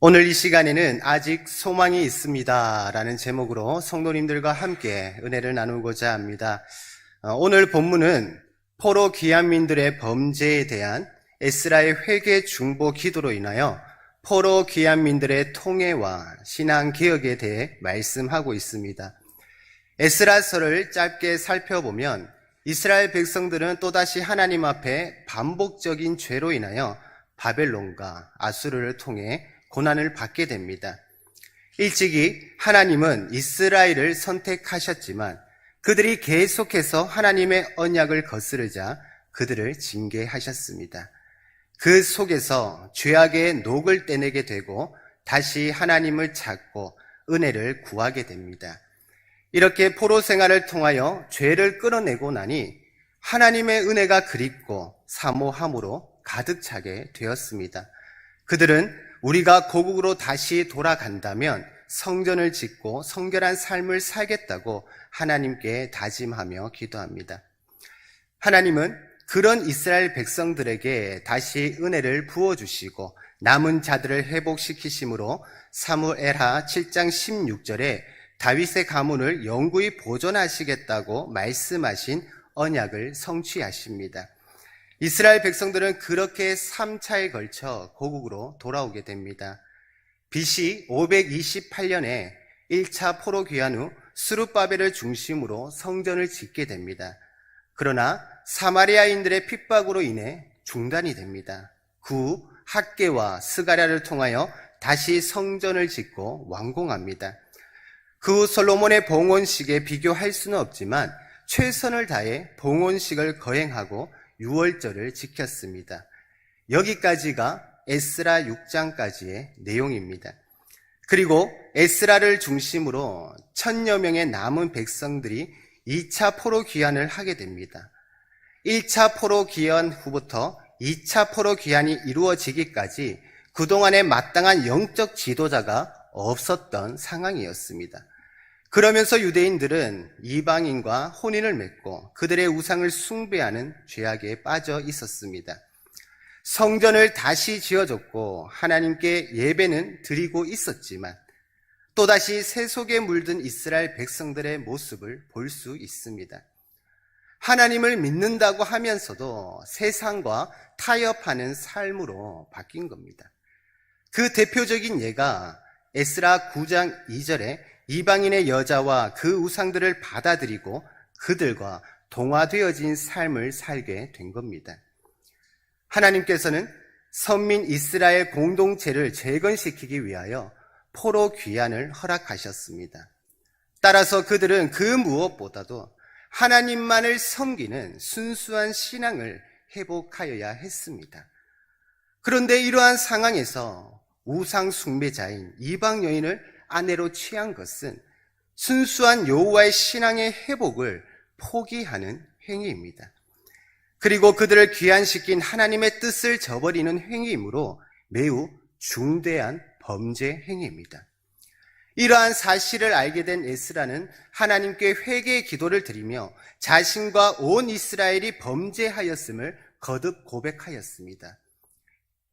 오늘 이 시간에는 아직 소망이 있습니다 라는 제목으로 성도님들과 함께 은혜를 나누고자 합니다. 오늘 본문은 포로 귀환민들의 범죄에 대한 에스라의 회개 중보 기도로 인하여 포로 귀환민들의 통해와 신앙 개혁에 대해 말씀하고 있습니다. 에스라서를 짧게 살펴보면 이스라엘 백성들은 또다시 하나님 앞에 반복적인 죄로 인하여 바벨론과 아수르를 통해 고난을 받게 됩니다. 일찍이 하나님은 이스라엘을 선택하셨지만 그들이 계속해서 하나님의 언약을 거스르자 그들을 징계하셨습니다. 그 속에서 죄악의 녹을 떼내게 되고 다시 하나님을 찾고 은혜를 구하게 됩니다. 이렇게 포로 생활을 통하여 죄를 끌어내고 나니 하나님의 은혜가 그립고 사모함으로 가득 차게 되었습니다. 그들은 우리가 고국으로 다시 돌아간다면 성전을 짓고 성결한 삶을 살겠다고 하나님께 다짐하며 기도합니다. 하나님은 그런 이스라엘 백성들에게 다시 은혜를 부어주시고 남은 자들을 회복시키심으로 사무엘하 7장 16절에 다윗의 가문을 영구히 보존하시겠다고 말씀하신 언약을 성취하십니다. 이스라엘 백성들은 그렇게 3차에 걸쳐 고국으로 돌아오게 됩니다. BC 528년에 1차 포로 귀환 후 스룹바벨을 중심으로 성전을 짓게 됩니다. 그러나 사마리아인들의 핍박으로 인해 중단이 됩니다. 그 후 학개와 스가랴를 통하여 다시 성전을 짓고 완공합니다. 그 후 솔로몬의 봉헌식에 비교할 수는 없지만 최선을 다해 봉헌식을 거행하고 유월절을 지켰습니다. 여기까지가 에스라 6장까지의 내용입니다. 그리고 에스라를 중심으로 1000여 명의 남은 백성들이 2차 포로 귀환을 하게 됩니다. 1차 포로 귀환 후부터 2차 포로 귀환이 이루어지기까지 그동안에 마땅한 영적 지도자가 없었던 상황이었습니다. 그러면서 유대인들은 이방인과 혼인을 맺고 그들의 우상을 숭배하는 죄악에 빠져 있었습니다. 성전을 다시 지어줬고 하나님께 예배는 드리고 있었지만 또다시 세속에 물든 이스라엘 백성들의 모습을 볼 수 있습니다. 하나님을 믿는다고 하면서도 세상과 타협하는 삶으로 바뀐 겁니다. 그 대표적인 예가 에스라 9장 2절에 이방인의 여자와 그 우상들을 받아들이고 그들과 동화되어진 삶을 살게 된 겁니다. 하나님께서는 선민 이스라엘 공동체를 재건시키기 위하여 포로 귀환을 허락하셨습니다. 따라서 그들은 그 무엇보다도 하나님만을 섬기는 순수한 신앙을 회복하여야 했습니다. 그런데 이러한 상황에서 우상 숭배자인 이방 여인을 아내로 취한 것은 순수한 여호와의 신앙의 회복을 포기하는 행위입니다. 그리고 그들을 귀환시킨 하나님의 뜻을 저버리는 행위이므로 매우 중대한 범죄 행위입니다. 이러한 사실을 알게 된 에스라는 하나님께 회개의 기도를 드리며 자신과 온 이스라엘이 범죄하였음을 거듭 고백하였습니다.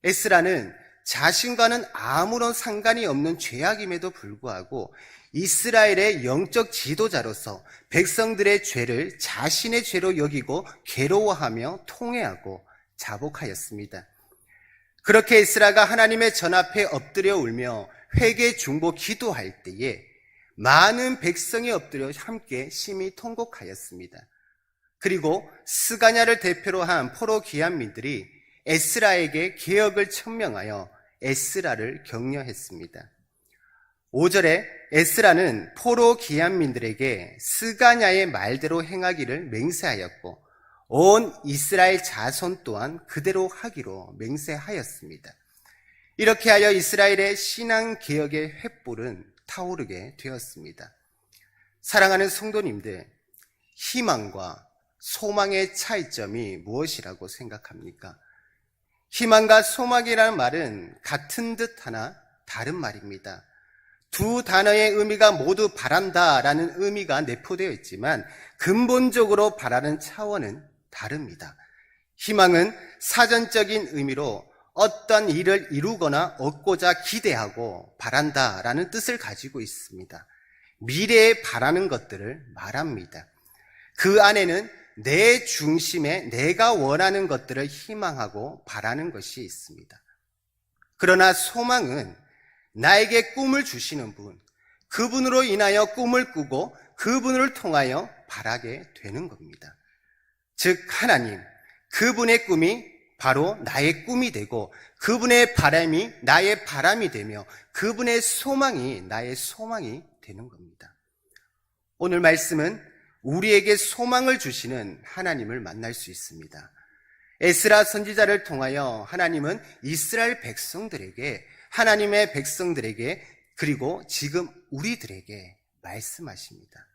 에스라는 자신과는 아무런 상관이 없는 죄악임에도 불구하고 이스라엘의 영적 지도자로서 백성들의 죄를 자신의 죄로 여기고 괴로워하며 통회하고 자복하였습니다. 그렇게 에스라가 하나님의 전 앞에 엎드려 울며 회개 중보 기도할 때에 많은 백성이 엎드려 함께 심히 통곡하였습니다. 그리고 스가냐를 대표로 한 포로 귀환민들이 에스라에게 개혁을 천명하여 에스라를 격려했습니다. 5절에 에스라는 포로 귀환민들에게 스가냐의 말대로 행하기를 맹세하였고 온 이스라엘 자손 또한 그대로 하기로 맹세하였습니다. 이렇게 하여 이스라엘의 신앙 개혁의 횃불은 타오르게 되었습니다. 사랑하는 성도님들, 희망과 소망의 차이점이 무엇이라고 생각합니까? 희망과 소망이라는 말은 같은 듯 하나 다른 말입니다. 두 단어의 의미가 모두 바란다라는 의미가 내포되어 있지만 근본적으로 바라는 차원은 다릅니다. 희망은 사전적인 의미로 어떤 일을 이루거나 얻고자 기대하고 바란다라는 뜻을 가지고 있습니다. 미래에 바라는 것들을 말합니다. 그 안에는 내 중심에 내가 원하는 것들을 희망하고 바라는 것이 있습니다. 그러나 소망은 나에게 꿈을 주시는 분, 그분으로 인하여 꿈을 꾸고 그분을 통하여 바라게 되는 겁니다. 즉 하나님, 그분의 꿈이 바로 나의 꿈이 되고 그분의 바람이 나의 바람이 되며 그분의 소망이 나의 소망이 되는 겁니다. 오늘 말씀은 우리에게 소망을 주시는 하나님을 만날 수 있습니다. 에스라 선지자를 통하여 하나님은 이스라엘 백성들에게, 하나님의 백성들에게, 그리고 지금 우리들에게 말씀하십니다.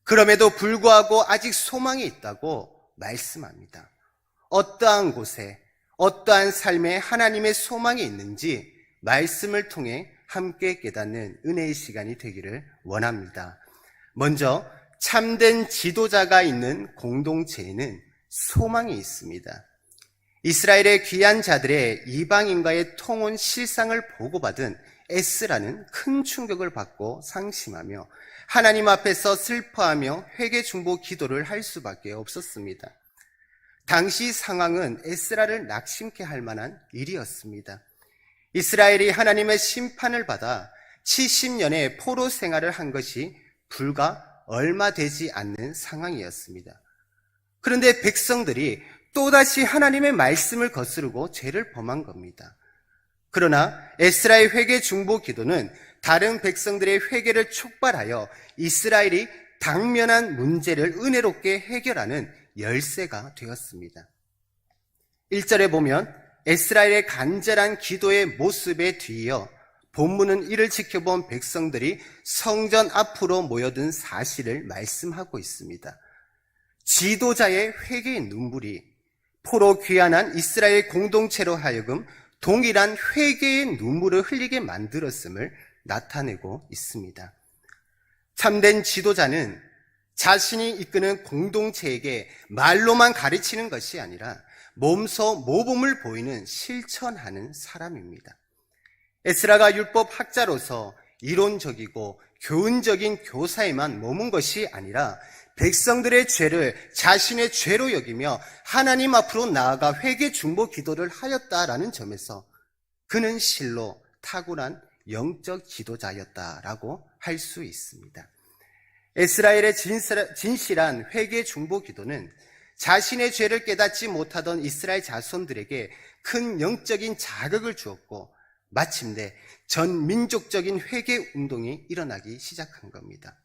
그럼에도 불구하고 아직 소망이 있다고 말씀합니다. 어떠한 곳에, 어떠한 삶에 하나님의 소망이 있는지 말씀을 통해 함께 깨닫는 은혜의 시간이 되기를 원합니다. 먼저 참된 지도자가 있는 공동체에는 소망이 있습니다. 이스라엘의 귀한 자들의 이방인과의 통혼 실상을 보고받은 에스라는 큰 충격을 받고 상심하며 하나님 앞에서 슬퍼하며 회개 중보 기도를 할 수밖에 없었습니다. 당시 상황은 에스라를 낙심케 할 만한 일이었습니다. 이스라엘이 하나님의 심판을 받아 70년의 포로 생활을 한 것이 불과 얼마 되지 않는 상황이었습니다. 그런데 백성들이 또다시 하나님의 말씀을 거스르고 죄를 범한 겁니다. 그러나 에스라의 회개 중보 기도는 다른 백성들의 회개를 촉발하여 이스라엘이 당면한 문제를 은혜롭게 해결하는 열쇠가 되었습니다. 1절에 보면 에스라엘의 간절한 기도의 모습에 뒤이어 본문은 이를 지켜본 백성들이 성전 앞으로 모여든 사실을 말씀하고 있습니다. 지도자의 회개의 눈물이 포로 귀환한 이스라엘 공동체로 하여금 동일한 회개의 눈물을 흘리게 만들었음을 나타내고 있습니다. 참된 지도자는 자신이 이끄는 공동체에게 말로만 가르치는 것이 아니라 몸소 모범을 보이는 실천하는 사람입니다. 에스라가 율법 학자로서 이론적이고 교훈적인 교사에만 머문 것이 아니라 백성들의 죄를 자신의 죄로 여기며 하나님 앞으로 나아가 회개 중보 기도를 하였다라는 점에서 그는 실로 탁월한 영적 지도자였다라고 할 수 있습니다. 에스라엘의 진실한 회개 중보 기도는 자신의 죄를 깨닫지 못하던 이스라엘 자손들에게 큰 영적인 자극을 주었고 마침내 전 민족적인 회개 운동이 일어나기 시작한 겁니다.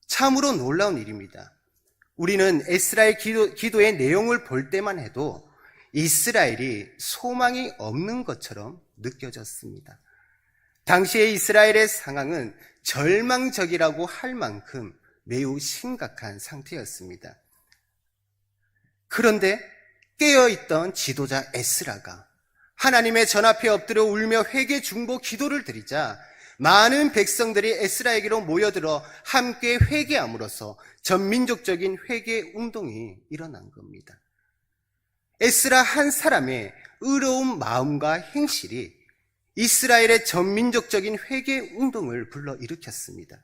참으로 놀라운 일입니다. 우리는 에스라엘 기도의 내용을 볼 때만 해도 이스라엘이 소망이 없는 것처럼 느껴졌습니다. 당시의 이스라엘의 상황은 절망적이라고 할 만큼 매우 심각한 상태였습니다. 그런데 깨어있던 지도자 에스라가 하나님의 전 앞에 엎드려 울며 회개 중보 기도를 드리자 많은 백성들이 에스라에게로 모여들어 함께 회개함으로써 전민족적인 회개 운동이 일어난 겁니다. 에스라 한 사람의 의로운 마음과 행실이 이스라엘의 전민족적인 회개 운동을 불러일으켰습니다.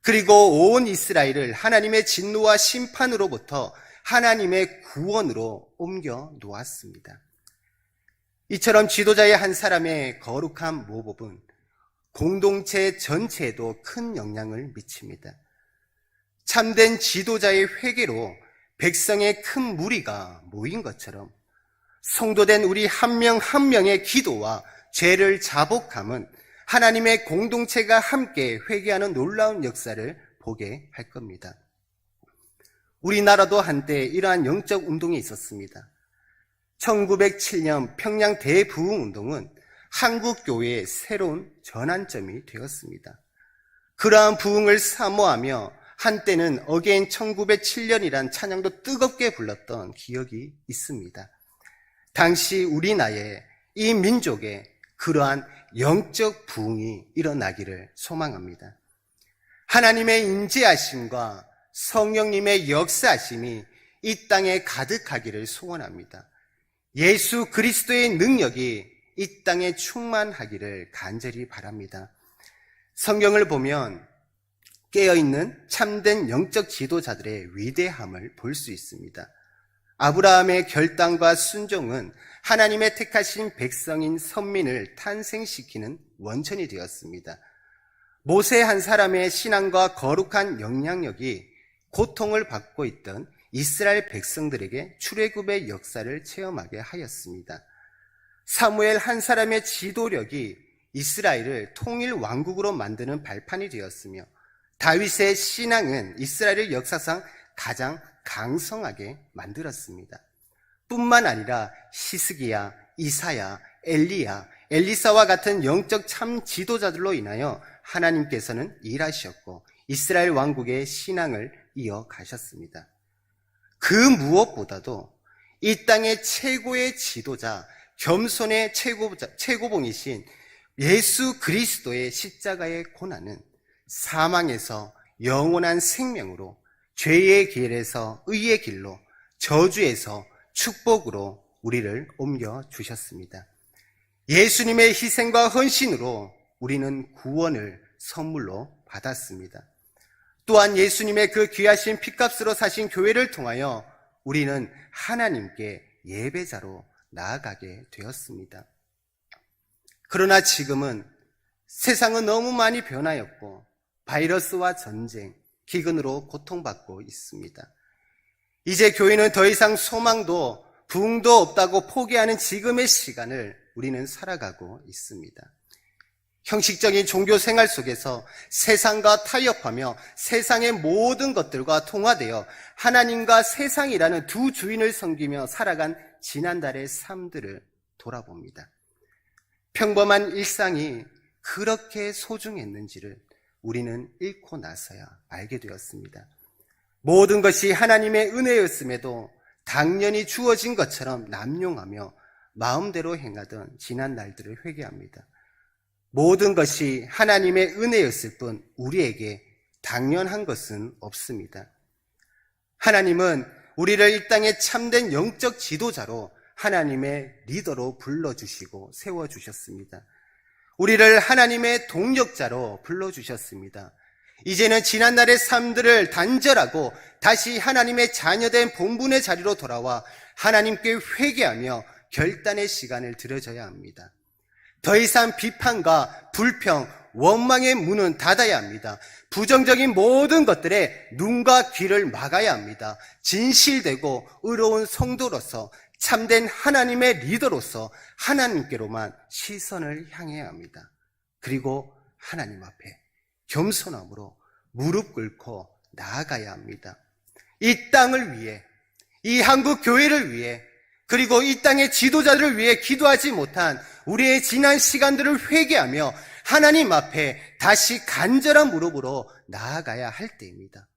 그리고 온 이스라엘을 하나님의 진노와 심판으로부터 하나님의 구원으로 옮겨 놓았습니다. 이처럼 지도자의 한 사람의 거룩한 모범은 공동체 전체에도 큰 영향을 미칩니다. 참된 지도자의 회개로 백성의 큰 무리가 모인 것처럼 성도된 우리 한 명 한 명의 기도와 죄를 자복함은 하나님의 공동체가 함께 회개하는 놀라운 역사를 보게 할 겁니다. 우리나라도 한때 이러한 영적 운동이 있었습니다. 1907년 평양 대부흥운동은 한국교회의 새로운 전환점이 되었습니다. 그러한 부흥을 사모하며 한때는 어게인 1907년이란 찬양도 뜨겁게 불렀던 기억이 있습니다. 당시 우리나라에 이 민족에 그러한 영적 부흥이 일어나기를 소망합니다. 하나님의 임재하심과 성령님의 역사하심이 이 땅에 가득하기를 소원합니다. 예수 그리스도의 능력이 이 땅에 충만하기를 간절히 바랍니다. 성경을 보면 깨어있는 참된 영적 지도자들의 위대함을 볼 수 있습니다. 아브라함의 결단과 순종은 하나님의 택하신 백성인 선민을 탄생시키는 원천이 되었습니다. 모세 한 사람의 신앙과 거룩한 영향력이 고통을 받고 있던 이스라엘 백성들에게 출애굽의 역사를 체험하게 하였습니다. 사무엘 한 사람의 지도력이 이스라엘을 통일 왕국으로 만드는 발판이 되었으며, 다윗의 신앙은 이스라엘을 역사상 가장 강성하게 만들었습니다. 뿐만 아니라 히스기야, 이사야, 엘리야, 엘리사와 같은 영적 참 지도자들로 인하여 하나님께서는 일하셨고 이스라엘 왕국의 신앙을 이어가셨습니다. 그 무엇보다도 이 땅의 최고의 지도자, 겸손의 최고봉이신 예수 그리스도의 십자가의 고난은 사망에서 영원한 생명으로, 죄의 길에서 의의 길로, 저주에서 축복으로 우리를 옮겨주셨습니다. 예수님의 희생과 헌신으로 우리는 구원을 선물로 받았습니다. 또한 예수님의 그 귀하신 피값으로 사신 교회를 통하여 우리는 하나님께 예배자로 나아가게 되었습니다. 그러나 지금은 세상은 너무 많이 변하였고 바이러스와 전쟁, 기근으로 고통받고 있습니다. 이제 교회는 더 이상 소망도 부흥도 없다고 포기하는 지금의 시간을 우리는 살아가고 있습니다. 형식적인 종교 생활 속에서 세상과 타협하며 세상의 모든 것들과 통화되어 하나님과 세상이라는 두 주인을 섬기며 살아간 지난달의 삶들을 돌아봅니다. 평범한 일상이 그렇게 소중했는지를 우리는 잃고 나서야 알게 되었습니다. 모든 것이 하나님의 은혜였음에도 당연히 주어진 것처럼 남용하며 마음대로 행하던 지난 날들을 회개합니다. 모든 것이 하나님의 은혜였을 뿐 우리에게 당연한 것은 없습니다. 하나님은 우리를 이 땅의 참된 영적 지도자로 하나님의 리더로 불러주시고 세워주셨습니다. 우리를 하나님의 동력자로 불러주셨습니다. 이제는 지난날의 삶들을 단절하고 다시 하나님의 자녀된 본분의 자리로 돌아와 하나님께 회개하며 결단의 시간을 들여줘야 합니다. 더 이상 비판과 불평, 원망의 문은 닫아야 합니다. 부정적인 모든 것들에 눈과 귀를 막아야 합니다. 진실되고 의로운 성도로서, 참된 하나님의 리더로서 하나님께로만 시선을 향해야 합니다. 그리고 하나님 앞에 겸손함으로 무릎 꿇고 나아가야 합니다. 이 땅을 위해, 이 한국 교회를 위해, 그리고 이 땅의 지도자들을 위해 기도하지 못한 우리의 지난 시간들을 회개하며 하나님 앞에 다시 간절한 무릎으로 나아가야 할 때입니다.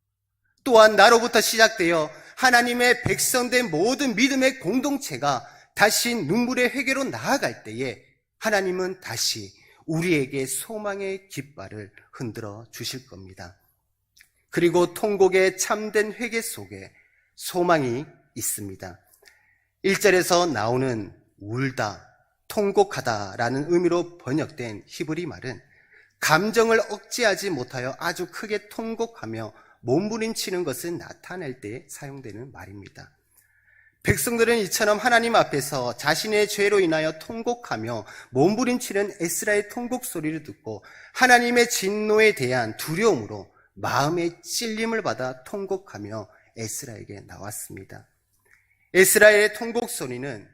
또한 나로부터 시작되어 하나님의 백성된 모든 믿음의 공동체가 다시 눈물의 회개로 나아갈 때에 하나님은 다시 우리에게 소망의 깃발을 흔들어 주실 겁니다. 그리고 통곡의 참된 회개 속에 소망이 있습니다. 1절에서 나오는 울다, 통곡하다라는 의미로 번역된 히브리 말은 감정을 억제하지 못하여 아주 크게 통곡하며 몸부림치는 것을 나타낼 때 사용되는 말입니다. 백성들은 이처럼 하나님 앞에서 자신의 죄로 인하여 통곡하며 몸부림치는 에스라의 통곡 소리를 듣고 하나님의 진노에 대한 두려움으로 마음의 찔림을 받아 통곡하며 에스라에게 나왔습니다. 에스라의 통곡 소리는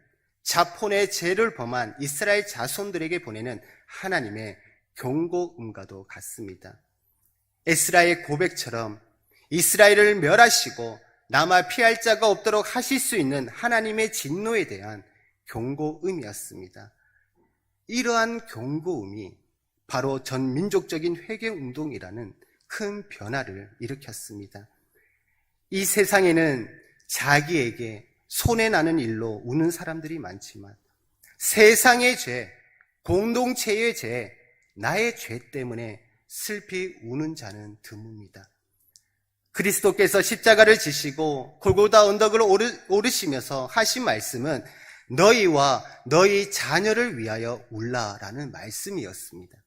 자폰의 죄를 범한 이스라엘 자손들에게 보내는 하나님의 경고음과도 같습니다. 에스라의 고백처럼 이스라엘을 멸하시고 남아 피할 자가 없도록 하실 수 있는 하나님의 진노에 대한 경고음이었습니다. 이러한 경고음이 바로 전 민족적인 회개운동이라는 큰 변화를 일으켰습니다. 이 세상에는 자기에게 손해나는 일로 우는 사람들이 많지만 세상의 죄, 공동체의 죄, 나의 죄 때문에 슬피 우는 자는 드뭅니다. 그리스도께서 십자가를 지시고 골고다 언덕을 오르시면서 하신 말씀은 너희와 너희 자녀를 위하여 울라라는 말씀이었습니다.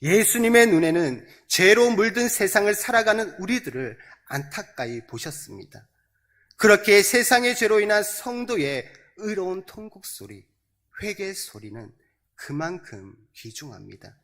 예수님의 눈에는 죄로 물든 세상을 살아가는 우리들을 안타까이 보셨습니다. 그렇게 세상의 죄로 인한 성도의 의로운 통곡 소리, 회개 소리는 그만큼 귀중합니다.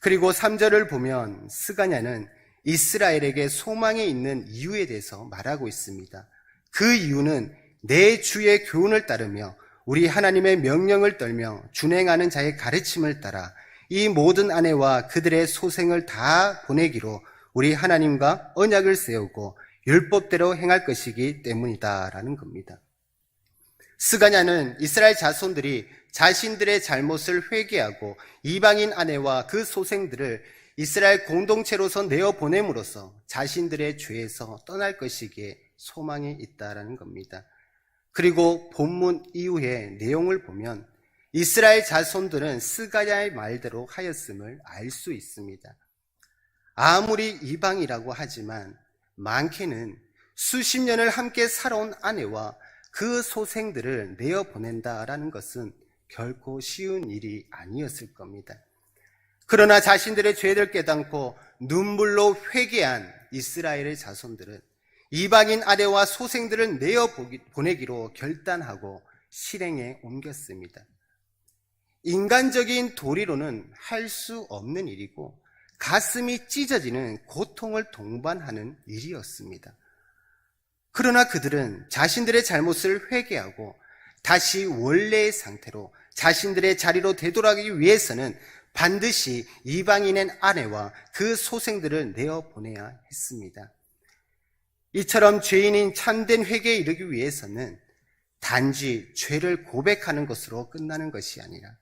그리고 3절을 보면 스가냐는 이스라엘에게 소망이 있는 이유에 대해서 말하고 있습니다. 그 이유는 내 주의 교훈을 따르며 우리 하나님의 명령을 떨며 준행하는 자의 가르침을 따라 이 모든 아내와 그들의 소생을 다 보내기로 우리 하나님과 언약을 세우고 율법대로 행할 것이기 때문이다라는 겁니다. 스가냐는 이스라엘 자손들이 자신들의 잘못을 회개하고 이방인 아내와 그 소생들을 이스라엘 공동체로서 내어보냄으로써 자신들의 죄에서 떠날 것이기에 소망이 있다라는 겁니다. 그리고 본문 이후의 내용을 보면 이스라엘 자손들은 스가냐의 말대로 하였음을 알 수 있습니다. 아무리 이방이라고 하지만 많게는 수십 년을 함께 살아온 아내와 그 소생들을 내어보낸다라는 것은 결코 쉬운 일이 아니었을 겁니다. 그러나 자신들의 죄를 깨닫고 눈물로 회개한 이스라엘의 자손들은 이방인 아내와 소생들을 내어보내기로 결단하고 실행에 옮겼습니다. 인간적인 도리로는 할 수 없는 일이고 가슴이 찢어지는 고통을 동반하는 일이었습니다. 그러나 그들은 자신들의 잘못을 회개하고 다시 원래의 상태로 자신들의 자리로 되돌아가기 위해서는 반드시 이방인의 아내와 그 소생들을 내어보내야 했습니다. 이처럼 죄인인 참된 회개에 이르기 위해서는 단지 죄를 고백하는 것으로 끝나는 것이 아니라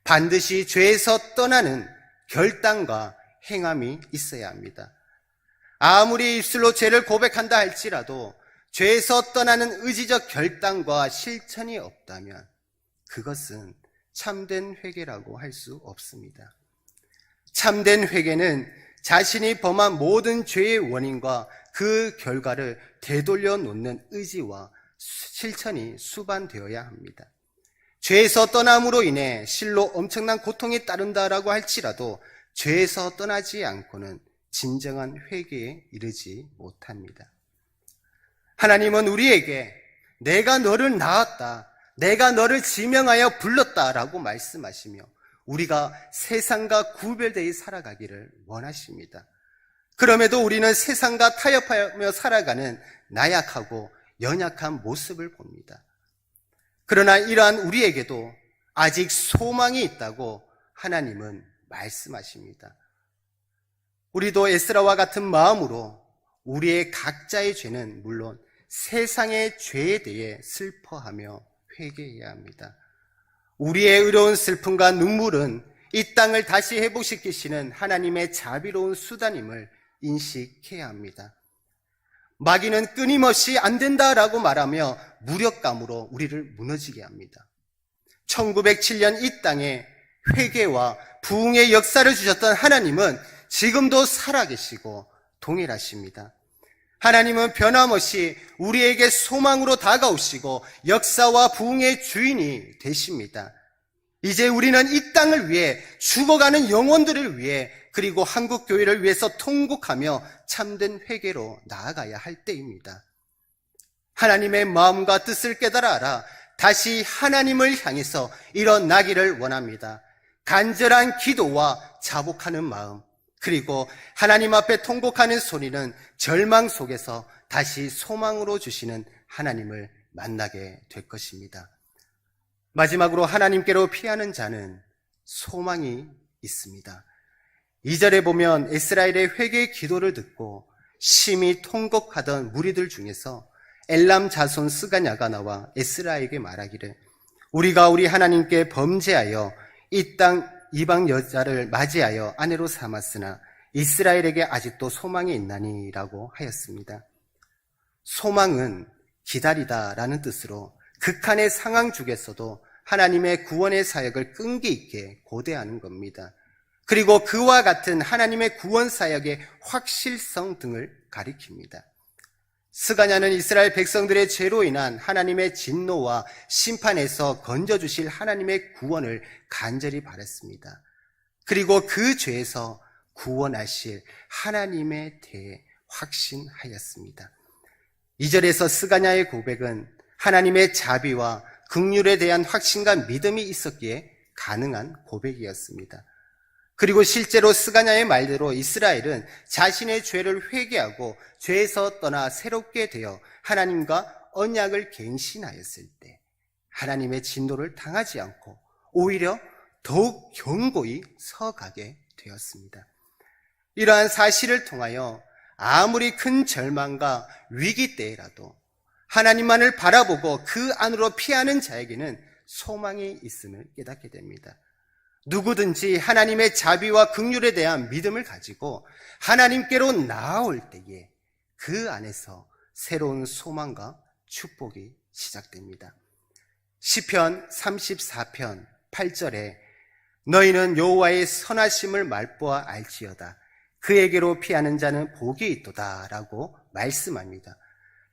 반드시 죄에서 떠나는 결단과 행함이 있어야 합니다. 아무리 입술로 죄를 고백한다 할지라도 죄에서 떠나는 의지적 결단과 실천이 없다면 그것은 참된 회개라고 할 수 없습니다. 참된 회개는 자신이 범한 모든 죄의 원인과 그 결과를 되돌려 놓는 의지와 실천이 수반되어야 합니다. 죄에서 떠남으로 인해 실로 엄청난 고통이 따른다라고 할지라도 죄에서 떠나지 않고는 진정한 회개에 이르지 못합니다. 하나님은 우리에게 내가 너를 낳았다, 내가 너를 지명하여 불렀다라고 말씀하시며 우리가 세상과 구별되어 살아가기를 원하십니다. 그럼에도 우리는 세상과 타협하며 살아가는 나약하고 연약한 모습을 봅니다. 그러나 이러한 우리에게도 아직 소망이 있다고 하나님은 말씀하십니다. 우리도 에스라와 같은 마음으로 우리의 각자의 죄는 물론 세상의 죄에 대해 슬퍼하며 회개해야 합니다. 우리의 의로운 슬픔과 눈물은 이 땅을 다시 회복시키시는 하나님의 자비로운 수단임을 인식해야 합니다. 마귀는 끊임없이 안 된다라고 말하며 무력감으로 우리를 무너지게 합니다. 1907년 이 땅에 회개와 부흥의 역사를 주셨던 하나님은 지금도 살아계시고 동일하십니다. 하나님은 변함없이 우리에게 소망으로 다가오시고 역사와 부흥의 주인이 되십니다. 이제 우리는 이 땅을 위해 죽어가는 영혼들을 위해 그리고 한국 교회를 위해서 통곡하며 참된 회개로 나아가야 할 때입니다. 하나님의 마음과 뜻을 깨달아 알아 다시 하나님을 향해서 일어나기를 원합니다. 간절한 기도와 자복하는 마음, 그리고 하나님 앞에 통곡하는 소리는 절망 속에서 다시 소망으로 주시는 하나님을 만나게 될 것입니다. 마지막으로 하나님께로 피하는 자는 소망이 있습니다. 2절에 보면 이스라엘의 회개의 기도를 듣고 심히 통곡하던 무리들 중에서 엘람 자손 스가냐가 나와 에스라에게 말하기를 우리가 우리 하나님께 범죄하여 이 땅 이방 여자를 맞이하여 아내로 삼았으나 이스라엘에게 아직도 소망이 있나니 라고 하였습니다. 소망은 기다리다라는 뜻으로 극한의 상황 중에서도 하나님의 구원의 사역을 끈기 있게 고대하는 겁니다. 그리고 그와 같은 하나님의 구원 사역의 확실성 등을 가리킵니다. 스가냐는 이스라엘 백성들의 죄로 인한 하나님의 진노와 심판에서 건져주실 하나님의 구원을 간절히 바랐습니다. 그리고 그 죄에서 구원하실 하나님에 대해 확신하였습니다. 2절에서 스가냐의 고백은 하나님의 자비와 긍휼에 대한 확신과 믿음이 있었기에 가능한 고백이었습니다. 그리고 실제로 스가냐의 말대로 이스라엘은 자신의 죄를 회개하고 죄에서 떠나 새롭게 되어 하나님과 언약을 갱신하였을 때 하나님의 진노를 당하지 않고 오히려 더욱 견고히 서가게 되었습니다. 이러한 사실을 통하여 아무리 큰 절망과 위기 때라도 하나님만을 바라보고 그 안으로 피하는 자에게는 소망이 있음을 깨닫게 됩니다. 누구든지 하나님의 자비와 긍휼에 대한 믿음을 가지고 하나님께로 나아올 때에 그 안에서 새로운 소망과 축복이 시작됩니다. 시편 34편 8절에 너희는 여호와의 선하심을 맛보아 알지어다. 그에게로 피하는 자는 복이 있도다 라고 말씀합니다.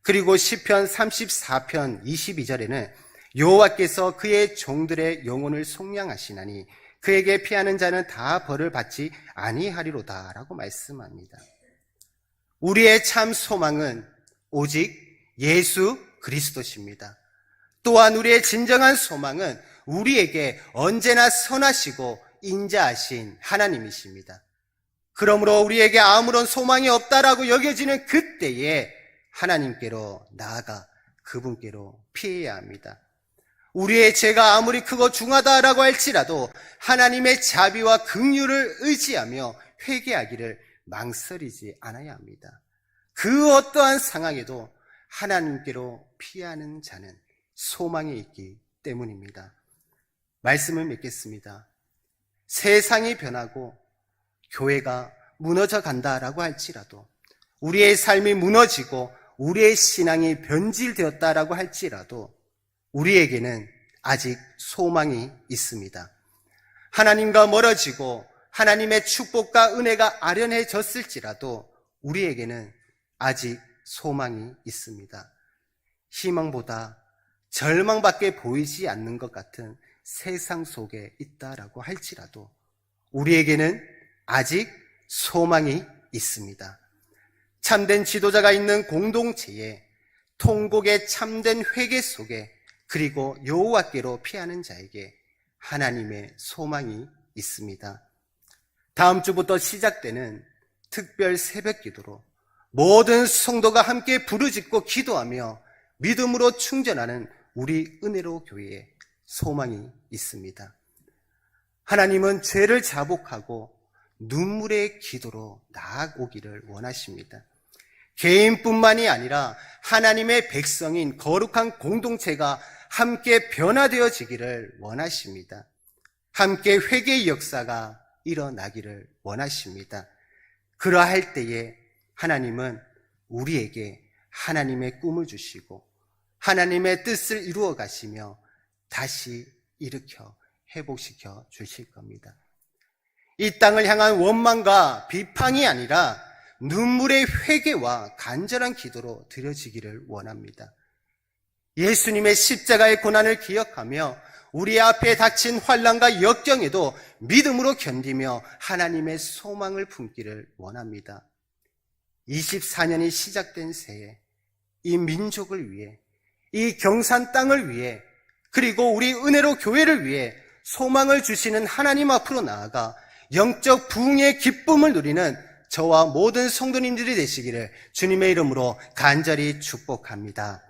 그리고 시편 34편 22절에는 여호와께서 그의 종들의 영혼을 속량하시나니 그에게 피하는 자는 다 벌을 받지 아니하리로다 라고 말씀합니다. 우리의 참 소망은 오직 예수 그리스도십니다. 또한 우리의 진정한 소망은 우리에게 언제나 선하시고 인자하신 하나님이십니다. 그러므로 우리에게 아무런 소망이 없다라고 여겨지는 그때에 하나님께로 나아가 그분께로 피해야 합니다. 우리의 죄가 아무리 크고 중하다라고 할지라도 하나님의 자비와 긍휼을 의지하며 회개하기를 망설이지 않아야 합니다. 그 어떠한 상황에도 하나님께로 피하는 자는 소망이 있기 때문입니다. 말씀을 맺겠습니다. 세상이 변하고 교회가 무너져 간다라고 할지라도 우리의 삶이 무너지고 우리의 신앙이 변질되었다라고 할지라도 우리에게는 아직 소망이 있습니다. 하나님과 멀어지고 하나님의 축복과 은혜가 아련해졌을지라도 우리에게는 아직 소망이 있습니다. 희망보다 절망밖에 보이지 않는 것 같은 세상 속에 있다라고 할지라도 우리에게는 아직 소망이 있습니다. 참된 지도자가 있는 공동체에 통곡의 참된 회개 속에 그리고 여호와께로 피하는 자에게 하나님의 소망이 있습니다. 다음 주부터 시작되는 특별 새벽 기도로 모든 성도가 함께 부르짖고 기도하며 믿음으로 충전하는 우리 은혜로 교회에 소망이 있습니다. 하나님은 죄를 자복하고 눈물의 기도로 나아오기를 원하십니다. 개인뿐만이 아니라 하나님의 백성인 거룩한 공동체가 함께 변화되어지기를 원하십니다. 함께 회개의 역사가 일어나기를 원하십니다. 그러할 때에 하나님은 우리에게 하나님의 꿈을 주시고 하나님의 뜻을 이루어 가시며 다시 일으켜 회복시켜 주실 겁니다. 이 땅을 향한 원망과 비판이 아니라 눈물의 회개와 간절한 기도로 드려지기를 원합니다. 예수님의 십자가의 고난을 기억하며 우리 앞에 닥친 환난과 역경에도 믿음으로 견디며 하나님의 소망을 품기를 원합니다. 24년이 시작된 새해 이 민족을 위해, 이 경산 땅을 위해, 그리고 우리 은혜로 교회를 위해 소망을 주시는 하나님 앞으로 나아가 영적 부흥의 기쁨을 누리는 저와 모든 성도님들이 되시기를 주님의 이름으로 간절히 축복합니다.